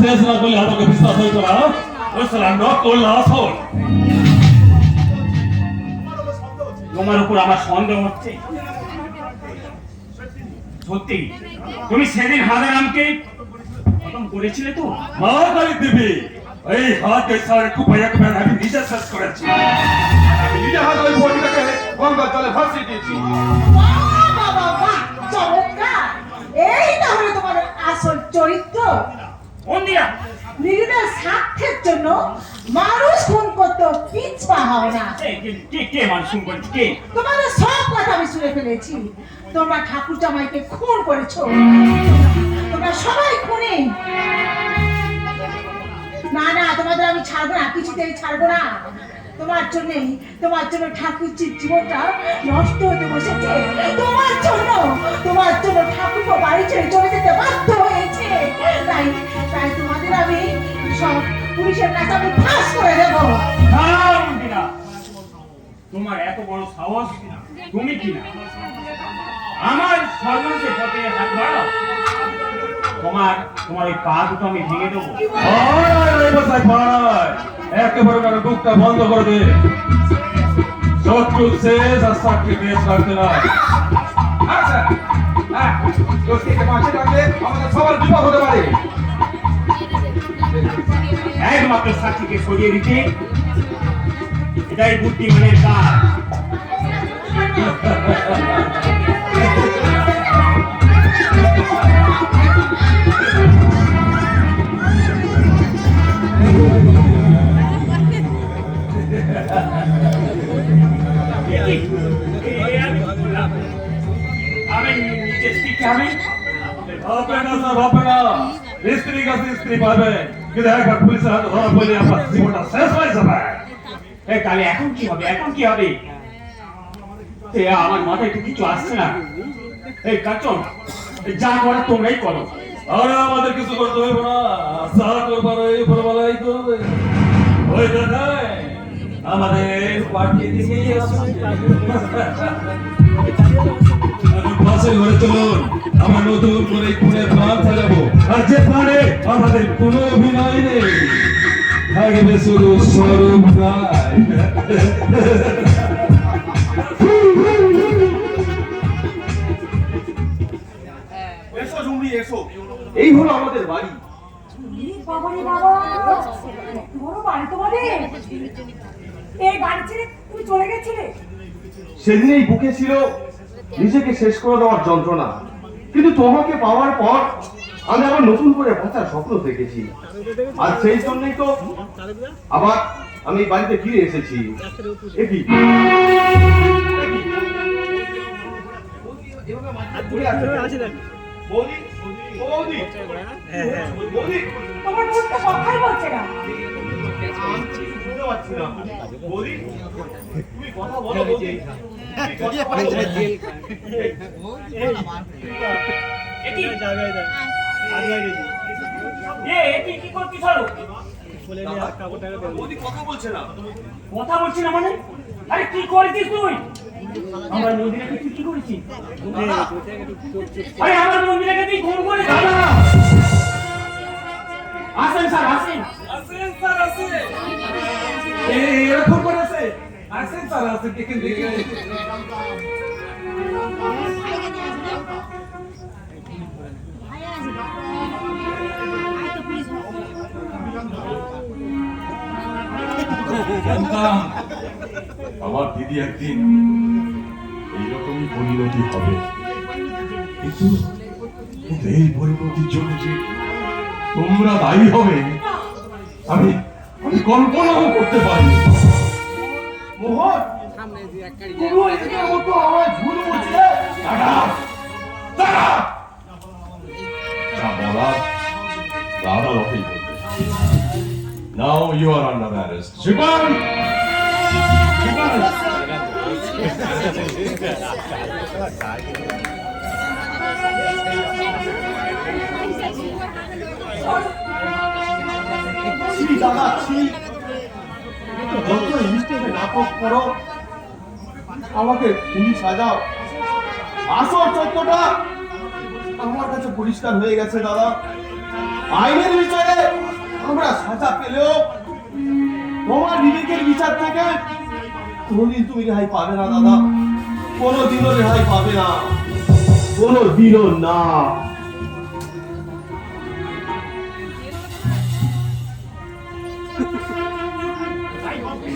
শেষ না করলে আমাকে বিশ্বাস হইতো না। ওই শালা নকল আসল। তোমার উপর আমার সন্দেহ হচ্ছে। সত্যি তুমি সেদিন হাজারামকে খতম করেছিলে তো? মহাকালী দেবী এই হাতে সাড়ে কুপাইয়া কুপাইয়া আমি নিজে শেষ করেছি। আমি নিজে হাতে ওই বডিটাকে গঙ্গার জলে ভাসিয়ে দিয়েছি। চমৎকার! এই তাহলে তোমার আসল চরিত্র। বন্দিরা নিজেদের স্বার্থের জন্য মানুষ খুন করতে পিছপা হয় না। কে মানুষ খুন করেছে? কে? তোমাদের সব কথা আমি শুনে ফেলেছি। তোমরা ঠাকুর জামাইকে খুন করেছো। তোমরা সবাই খুনি। না না, তোমাদের আমি ছাড়বো না, কিছুতেই ছাড়বো না। তোমার জন্য ঠাকুরজির জীবনটা নষ্ট হতে বসেছে। তোমার জন্য ঠাকুরকে বাড়ি ছেড়ে চলে যেতে বাধ্য হয়েছে। তাই তোমাদের আমি সব পুলিশের কাছে আমি ফাঁস করে দেবো। তোমার এত বড় সাহস! তুমি কিনা আমার সর্বনাশের পথে হাত বাড়াও? তোমার ওই পা দুটো আমি ভেঙে দেবো। একেবারে তার বুকটা বন্ধ করে দে। শত্রু শেষ আর সাক্ষী বেশ রাখতে না। আচ্ছা হ্যাঁ, দোষীকে মাঠে রাখলে আমাদের সবার বিপদ হতে পারে। একমাত্র সাক্ষীকে সরিয়ে দিতে এটাই বুদ্ধিমানের কাজ। আমি নিজে শিখে আমি স্ত্রী কাছে স্ত্রী পাবে, কিন্তু একবার পুলিশের হাতে ধরা পড়লে আপনার জীবনটা শেষ হয়ে যাবে। তাহলে এখন কি হবে? আমার মাথায় তো কিছু আসছে না। এই কাচন, যা করে তোমরাই করো। আরে আমাদের কিছু করতে হইব না, যা করবার ওই উপরওয়ালাই করবে। ওই দেখায় আমাদের পাঠিয়ে দিয়ে পাশে ঘরে চলুন, আমরা নতুন করে খুনের প্ল্যান সাজাবো। আর যে প্ল্যানে আমাদের কোনো অভিনয় নেই, থাকবে শুধু স্বরূপ রায়। এসো ঝুমরি, এসো। এই হলো আমাদের বাড়ি। এই বাড়ি ছেড়ে তুমি চলে গেছিলে? সেদিনেই বুকে ছিল নিজেকে শেষ করে দেওয়ার যন্ত্রণা, কিন্তু তোমাকে পাওয়ার পর আমি আবার নতুন করে বাঁচার স্বপ্ন দেখেছি। আর সেই জন্যই তো আবার আমি বাড়িতে ফিরে এসেছি। একই তোমার মুখ তো কথাই বলছে না। তুমি কথা বলো বৌদি। কি করছিস? কথা বলছে না। কথা বলছি না মানে? আরে কি করেছিস তুই? আমার মন্দিরাকে তুই কি করেছিস? আরে আমার মন্দিরাকে তুই খুন করে দাদা। আসেন স্যার, আসেন। এরকম করে আছে। আসেন স্যার, আসেন, দেখেন দেখেন। জানতাম আমার দিদি একদিন এইরকমই পরিণতি হবে, কিন্তু এই পরিণতির জন্য যে তোমরা দায়ী হবে আমি কল্পনাও করতে পারি। মোহন, তুমি এদিকে মতো আমায় ভুল বলছিলে। যা বলার আদালতেই বলবে। Now you are under arrest. Shivan! নাটক করো, আমাকে পুলিশ সাজাও। আসল সত্যটা আমার কাছে পরিষ্কার হয়ে গেছে দাদা। আইনের বিচারে সাজা পেলেও তোমার বিবেকের বিচার থেকে কোনোদিন তুমি রেহাই পাবে না দাদা, কোনোদিনও রেহাই পাবে না, কোনোদিনও না। তাই হবে।